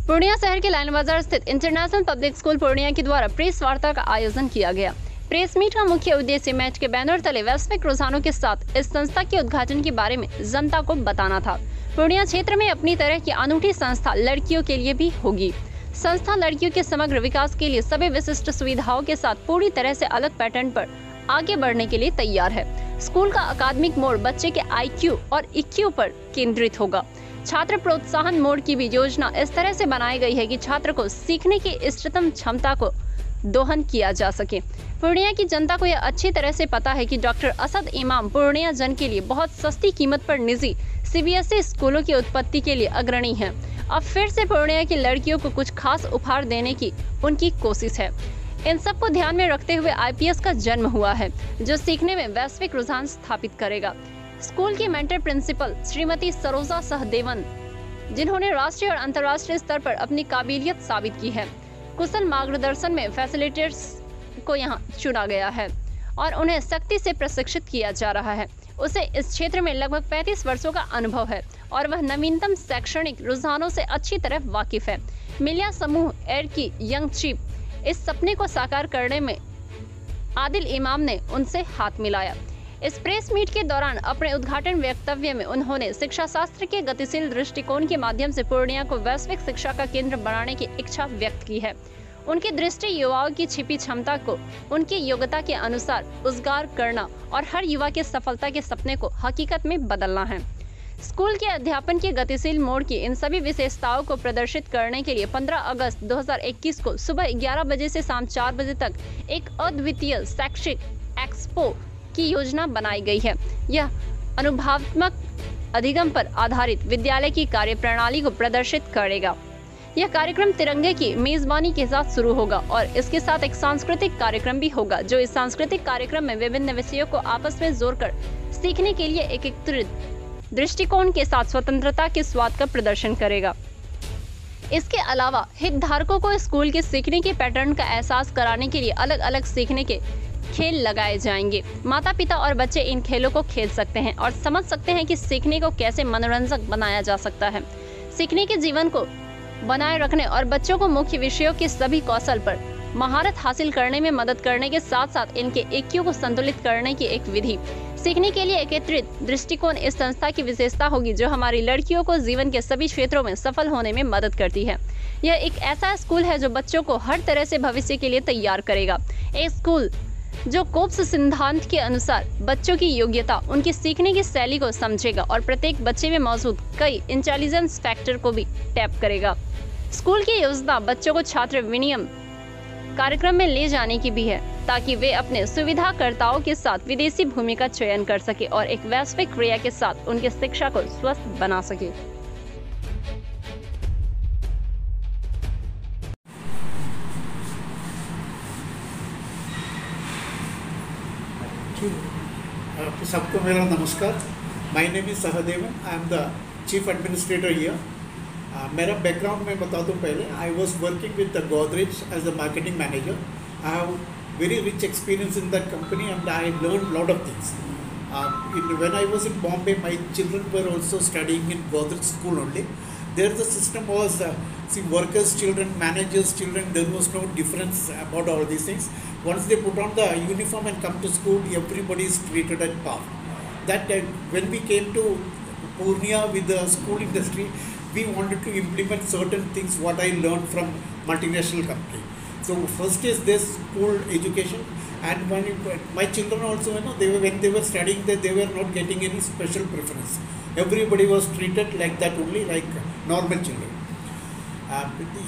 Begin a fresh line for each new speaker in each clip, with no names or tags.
पूर्णिया शहर के लाइन बाजार स्थित इंटरनेशनल पब्लिक स्कूल पूर्णिया के द्वारा प्रेस वार्ता का आयोजन किया गया। प्रेस मीट का मुख्य उद्देश्य मैच के बैनर तले वैश्विक रुझानों के साथ इस संस्था के उद्घाटन के बारे में जनता को बताना था। पूर्णिया क्षेत्र में अपनी तरह की अनूठी संस्था लड़कियों के लिए भी होगी। संस्था लड़कियों के समग्र विकास के लिए सभी विशिष्ट सुविधाओं के साथ पूरी तरह से अलग पैटर्न पर आगे बढ़ने के लिए तैयार है। स्कूल का अकादमिक मोड़ बच्चे के IQ और EQ पर केंद्रित होगा। छात्र प्रोत्साहन मोड की भी योजना इस तरह से बनाई गई है कि छात्र को सीखने की इष्टतम क्षमता को दोहन किया जा सके। पूर्णिया की जनता को यह अच्छी तरह से पता है कि डॉक्टर असद इमाम पूर्णिया जन के लिए बहुत सस्ती कीमत पर निजी CBSE स्कूलों की उत्पत्ति के लिए अग्रणी है। अब फिर से पूर्णिया की लड़कियों को कुछ खास उपहार देने की उनकी कोशिश है। इन सब को ध्यान में रखते हुए IPS का जन्म हुआ है, जो सीखने में वैश्विक रुझान स्थापित करेगा। स्कूल की मेंटर प्रिंसिपल श्रीमती सरोजा सहदेवन, जिन्होंने राष्ट्रीय और अंतर्राष्ट्रीय स्तर पर अपनी काबिलियत साबित की है, कुशल मार्गदर्शन में फैसिलिटेटर्स को यहाँ चुना गया है और उन्हें सख्ती से प्रशिक्षित किया जा रहा है। उसे इस क्षेत्र में लगभग 35 वर्षों का अनुभव है और वह नवीनतम शैक्षणिक रुझानों से अच्छी तरह वाकिफ है। मिलिया समूह एड की यंग चीफ इस सपने को साकार करने में आदिल इमाम ने उनसे हाथ मिलाया। इस प्रेस मीट के दौरान अपने उद्घाटन वक्तव्य में उन्होंने शिक्षा शास्त्र के गतिशील दृष्टिकोण के माध्यम से पूर्णिया को वैश्विक शिक्षा का केंद्र बनाने की इच्छा व्यक्त की है। उनकी दृष्टि युवाओं की छिपी क्षमता को उनकी योग्यता के अनुसार उजागर करना और हर युवा के सफलता के सपने को हकीकत में बदलना है। स्कूल के अध्यापन के गतिशील मोड की इन सभी विशेषताओं को प्रदर्शित करने के लिए 15 अगस्त 2021 को सुबह 11 बजे से शाम 4 बजे तक एक अद्वितीय शैक्षिक एक्सपो की योजना बनाई गई है। यह अनुभवात्मक अधिगम पर आधारित विद्यालय की कार्यप्रणाली को प्रदर्शित करेगा। यह कार्यक्रम तिरंगे की मेजबानी के साथ शुरू होगा और इसके साथ एक सांस्कृतिक कार्यक्रम भी होगा, जो इस सांस्कृतिक कार्यक्रम में विभिन्न विषयों को आपस में जोड़कर सीखने के लिए एकीकृत दृष्टिकोण के साथ स्वतंत्रता के स्वाद का प्रदर्शन करेगा। इसके अलावा हितधारकों को स्कूल के सीखने के पैटर्न का एहसास कराने के लिए अलग अलग सीखने के खेल लगाए जाएंगे। माता पिता और बच्चे इन खेलों को खेल सकते हैं और समझ सकते हैं कि सीखने को कैसे मनोरंजक बनाया जा सकता है। सीखने के जीवन को बनाए रखने और बच्चों को मुख्य विषयों के सभी कौशल पर महारत हासिल करने में मदद करने के साथ साथ इनके EQ को संतुलित करने की एक विधि। सीखने के लिए एकत्रित दृष्टिकोण इस संस्था की विशेषता होगी, जो हमारी लड़कियों को जीवन के सभी क्षेत्रों में सफल होने में मदद करती है। यह एक ऐसा स्कूल है जो बच्चों को हर तरह से भविष्य के लिए तैयार करेगा। एक स्कूल जो कोप्स सिद्धांत के अनुसार बच्चों की योग्यता, उनकी सीखने की शैली को समझेगा और प्रत्येक बच्चे में मौजूद कई इंटेलिजेंस फैक्टर को भी टैप करेगा। स्कूल की योजना बच्चों को छात्र विनिमय कार्यक्रम में ले जाने की भी है, ताकि वे अपने सुविधाकर्ताओं के साथ विदेशी भूमि का चयन कर सके और एक वैश्विक क्रिया के साथ उनके शिक्षा को स्वस्थ बना सके।
सबको मेरा नमस्कार। My name is Sahadevan. I am the chief administrator here. मेरा बैकग्राउंड मैं बता दूं पहले। I was working with the Godrej as a marketing manager. I have very rich experience in that company and I learn lot of things. When I was in Bombay, my children were also studying in Godrej school only. There the system was workers' children, managers' children. There was no difference about all these things. Once they put on the uniform and come to school, everybody is treated at par. That when we came to Purnia with the school industry, we wanted to implement certain things what I learned from multinational company. So first is this school education, and when my children also, when they were studying there, they were not getting any special preference. Everybody was treated like that only, like normal children.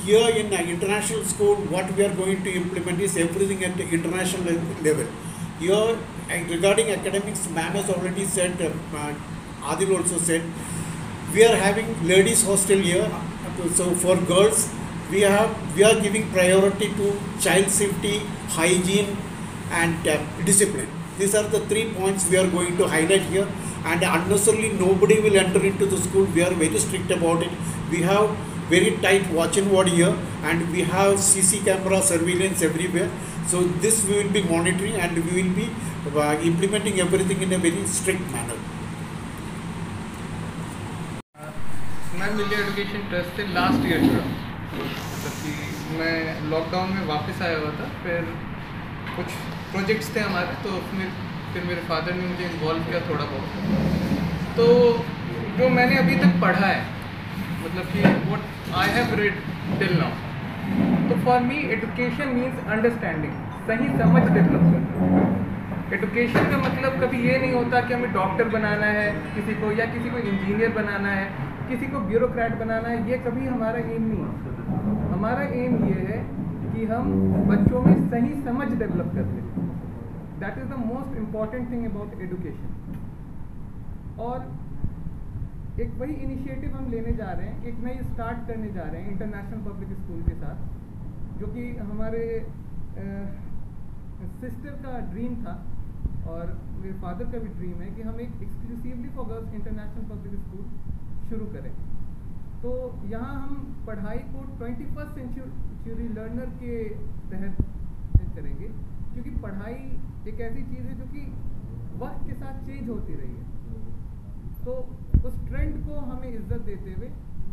Here in international school, what we are going to implement is everything at the international level. Here, regarding academics, ma'am has already said, Adil also said, we are having ladies hostel here. So for girls, we are giving priority to child safety, hygiene, and discipline. These are the 3 points we are going to highlight here. And unnecessarily, nobody will enter into the school. We are very strict about it. We have very tight watch and ward here, and we have CC camera surveillance everywhere. So this we will be monitoring, and we will be implementing everything in a very strict manner.
मैं मिलिया education trust से last year जुड़ा मतलब कि मैं lockdown में वापस आया हुआ था, फिर कुछ प्रोजेक्ट्स थे हमारे, तो उसमें फिर मेरे फादर ने मुझे इन्वॉल्व किया थोड़ा बहुत। तो जो मैंने अभी तक पढ़ा है, मतलब कि what I have read till now, तो for me education means understanding, सही समझ डेवलप करना। एजुकेशन का मतलब कभी ये नहीं होता कि हमें डॉक्टर बनाना है किसी को, या किसी को इंजीनियर बनाना है, किसी को ब्यूरोक्रेट बनाना है, ये कभी हमारा एम नहीं है। हमारा एम ये है कि हम बच्चों में सही समझ डेवलप करते हैं। That is the most important thing about education. और एक वही इनिशिएटिव हम लेने जा रहे हैं, एक नई स्टार्ट करने जा रहे हैं इंटरनेशनल पब्लिक स्कूल के साथ, जो कि हमारे सिस्टर का ड्रीम था और मेरे फादर का भी ड्रीम है कि हम एक exclusively for girls international public school शुरू करें। तो यहाँ हम पढ़ाई को 21st सेंचुरी लर्नर के तहत करेंगे, क्योंकि पढ़ाई एक ऐसी चीज़ है जो कि वक्त के साथ चेंज होती रही है। तो उस ट्रेंड को हमें इज्जत देते हुए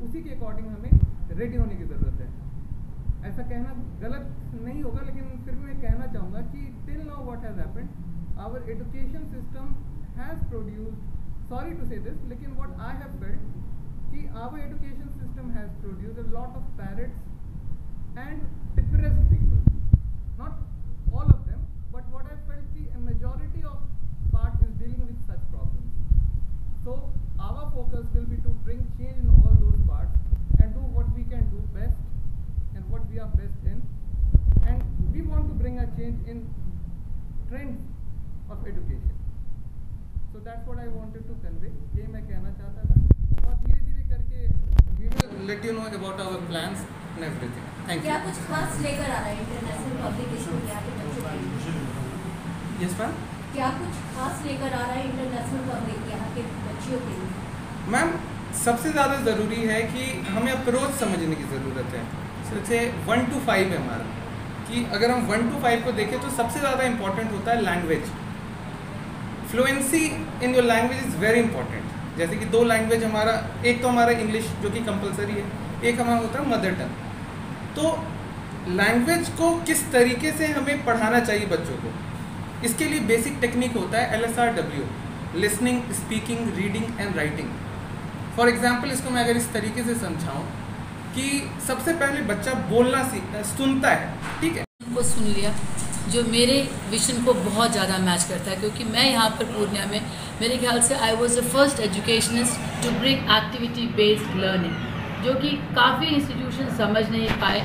उसी के अकॉर्डिंग हमें रेडी होने की ज़रूरत है। ऐसा कहना गलत नहीं होगा, लेकिन फिर भी मैं कहना चाहूँगा कि till now what has happened, our education system has produced, sorry to say this, लेकिन व्हाट आई हैव फेल्ट कि our education system has produced a lot of parrots and depressed people, not all of them, but what I felt कि a majority of part is dealing with such problems. So our focus will be to bring change in all those parts and do what we can do best and what we are best in, and we want to bring a change in trends of education. So that's what I wanted to convey, ये मैं कहना चाहता था, और धीरे धीरे करके we will let you know about our plans and everything. Thank you.
क्या कुछ खास लेकर आ रहा है इंटरनेशनल पब्लिक स्कूल यहाँ के बच्चों के लिए?
Yes ma'am.
क्या कुछ खास लेकर आ रहा है इंटरनेशनल पब्लिक यहाँ के बच्चियों के लिए?
मैम, सबसे ज़्यादा ज़रूरी है कि हमें अप्रोच समझने की ज़रूरत है। जैसे 1 to 5 है हमारा, कि अगर हम 1 to 5 को देखें तो सबसे ज़्यादा इम्पॉर्टेंट होता है language. Fluency in your language is very important. जैसे कि 2 लैंग्वेज हमारा, एक तो हमारा इंग्लिश जो कि कंपलसरी है, एक हमारा होता है मदर टंग। तो लैंग्वेज को किस तरीके से हमें पढ़ाना चाहिए बच्चों को, इसके लिए बेसिक टेक्निक होता है LSRW, listening, speaking, reading and writing. For example इसको मैं अगर इस तरीके से समझाऊँ कि सबसे पहले बच्चा बोलना सुनता है, ठीक है,
को सुन लिया, जो मेरे विजन को बहुत ज़्यादा मैच करता है, क्योंकि मैं यहाँ पर पूर्णिया में मेरे ख्याल से I was the first educationist to bring activity based learning, जो कि काफ़ी इंस्टीट्यूशन समझ नहीं पाए।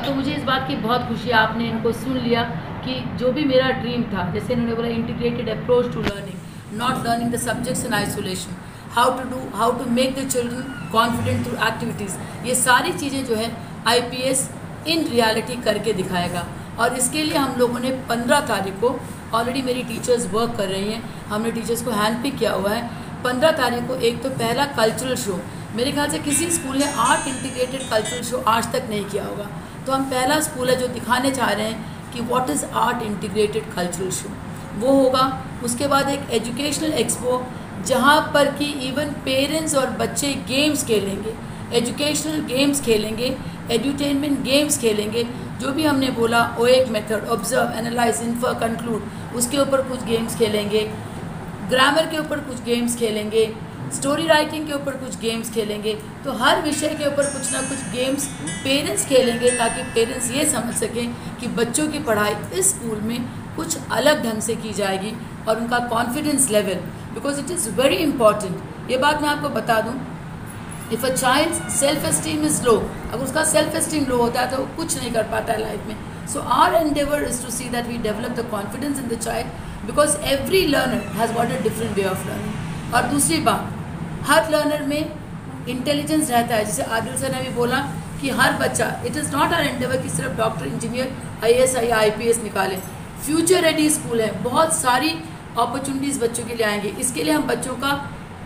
तो मुझे इस बात की बहुत खुशी है, आपने इनको सुन लिया कि जो भी मेरा ड्रीम था, जैसे इन्होंने बोला integrated approach to learning, not learning the subjects in isolation, how to make the children confident through activities, ये सारी चीज़ें जो है IPS इन रियलिटी करके दिखाएगा। और इसके लिए हम लोगों ने 15 तारीख को, ऑलरेडी मेरी टीचर्स वर्क कर रही हैं, हमने टीचर्स को हैंड पिक किया हुआ है। 15 तारीख को एक तो पहला कल्चरल शो, मेरे ख्याल से किसी स्कूल ने आर्ट इंटीग्रेटेड कल्चरल शो आज तक नहीं किया होगा, तो हम पहला स्कूल है जो दिखाने चाह रहे हैं कि what is art integrated cultural show, वो होगा। उसके बाद एक एजुकेशनल एक्सपो, जहाँ पर कि इवन पेरेंट्स और बच्चे गेम्स खेलेंगे, एजुकेशनल गेम्स खेलेंगे, एड्यूटेनमेंट गेम्स खेलेंगे, जो भी हमने बोला OEC method, observe, analyse, infer, conclude, उसके ऊपर कुछ गेम्स खेलेंगे, ग्रामर के ऊपर कुछ गेम्स खेलेंगे, स्टोरी राइटिंग के ऊपर कुछ गेम्स खेलेंगे। तो हर विषय के ऊपर कुछ ना कुछ गेम्स पेरेंट्स खेलेंगे, ताकि पेरेंट्स ये समझ सकें कि बच्चों की पढ़ाई इस स्कूल में कुछ अलग ढंग से की जाएगी, और उनका confidence level, because it is very important. ये बात मैं आपको बता दूँ, if a child self esteem is low, अगर उसका सेल्फ एस्टीम लो होता है तो वो कुछ नहीं कर पाता है लाइफ में। So our endeavour is to see that we develop the confidence in the child, because every learner has got a different way of learning. और दूसरी बात, हर लर्नर में इंटेलिजेंस रहता है, जैसे आदिल सर ने भी बोला कि हर बच्चा, it is not our endeavour कि सिर्फ डॉक्टर, इंजीनियर, IAS या IPS निकाले। फ्यूचर रेडी स्कूल है, बहुत सारी अपॉर्चुनिटीज़ बच्चों के लिए आएंगे। इसके लिए हम बच्चों का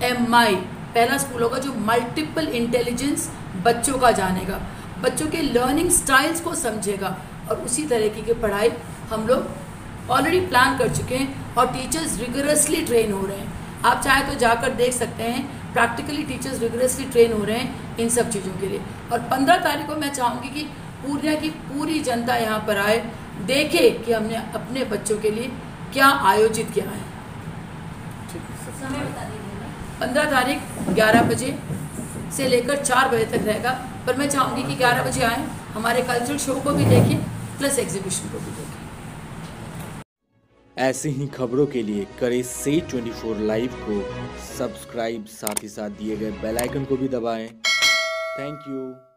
MI पहला स्कूल होगा, जो मल्टीपल इंटेलिजेंस बच्चों का जानेगा, बच्चों के लर्निंग स्टाइल्स को समझेगा, और उसी तरीके की पढ़ाई हम लोग ऑलरेडी प्लान कर चुके हैं, और टीचर्स रिगरसली ट्रेन हो रहे हैं। आप चाहे तो जाकर देख सकते हैं, प्रैक्टिकली टीचर्स रिगरसली ट्रेन हो रहे हैं इन सब चीज़ों के लिए। और 15 तारीख को मैं चाहूँगी कि पूर्णिया की पूरी जनता यहाँ पर आए, देखे कि हमने अपने बच्चों के लिए क्या आयोजित किया है।
समय बता दीजिएगा।
15 तारीख 11 बजे से लेकर 4 बजे तक रहेगा, पर मैं चाहूँगी कि 11 बजे आएँ, हमारे कल्चरल शो को भी देखें प्लस एग्जीबिशन को भी देखें।
ऐसे ही खबरों के लिए करें से 24 लाइव को सब्सक्राइब, साथ ही साथ दिए गए बेल आइकन को भी दबाएं। Thank you.